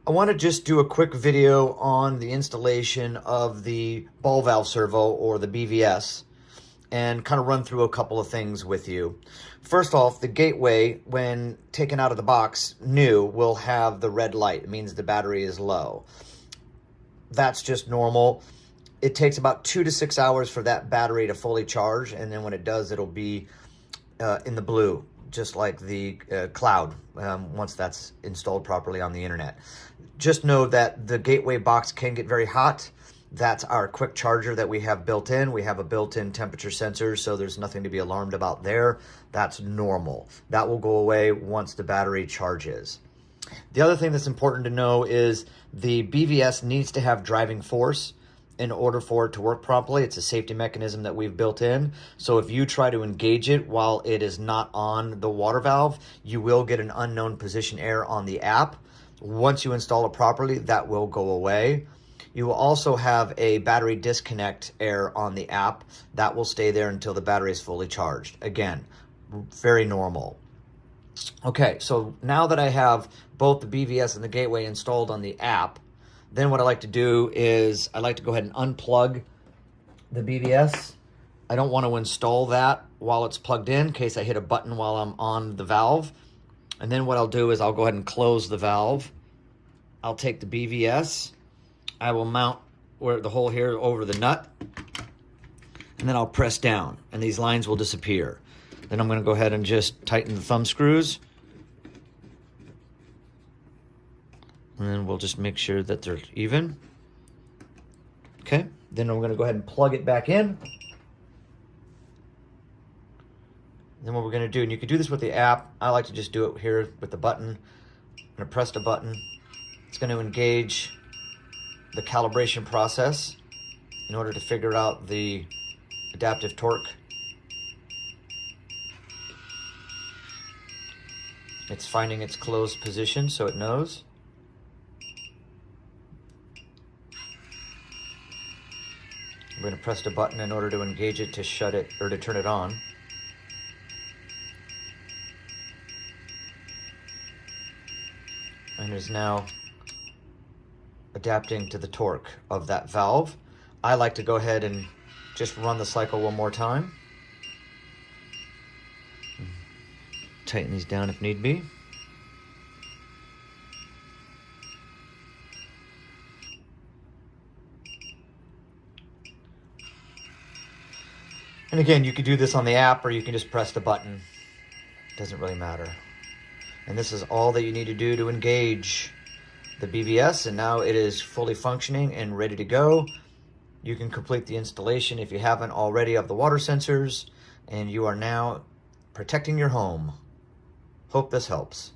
I want to just do a quick video on the installation of the ball valve servo, or the BVS, and kind of run through a couple of things with you. First off, the gateway, when taken out of the box new, will have the red light. It means the battery is low. That's just normal. It takes about 2 to 6 hours for that battery to fully charge, and then when it does, it'll be in the blue, just like the cloud, once that's installed properly on the internet. Just know that the gateway box can get very hot. That's our quick charger that we have built in. We have a built-in temperature sensor, so there's nothing to be alarmed about there. That's normal. That will go away once the battery charges. The other thing that's important to know is the BVS needs to have driving force in order for it to work properly. It's a safety mechanism that we've built in. So if you try to engage it while it is not on the water valve, you will get an unknown position error on the app. Once you install it properly, that will go away. You will also have a battery disconnect error on the app. That will stay there until the battery is fully charged. Again, very normal. Okay, so now that I have both the BVS and the gateway installed on the app, then what I like to do is I like to go ahead and unplug the BVS. I don't want to install that while it's plugged in case I hit a button while I'm on the valve. And then what I'll do is I'll go ahead and close the valve. I'll take the BVS. I will mount where the hole here over the nut, and then I'll press down and these lines will disappear. Then I'm going to go ahead and just tighten the thumb screws. And then we'll just make sure that they're even. Okay, then I'm going to go ahead and plug it back in. Then what we're going to do, and you can do this with the app, I like to just do it here with the button. I'm going to press the button. It's going to engage the calibration process in order to figure out the adaptive torque. It's finding its closed position, so it knows. I'm going to press the button in order to engage it, to shut it, or to turn it on. And is now adapting to the torque of that valve. I like to go ahead and just run the cycle one more time. Tighten these down if need be. And again, you could do this on the app or you can just press the button. It doesn't really matter. And this is all that you need to do to engage the BVS, and now it is fully functioning and ready to go. You can complete the installation if you haven't already of the water sensors, and you are now protecting your home. Hope this helps.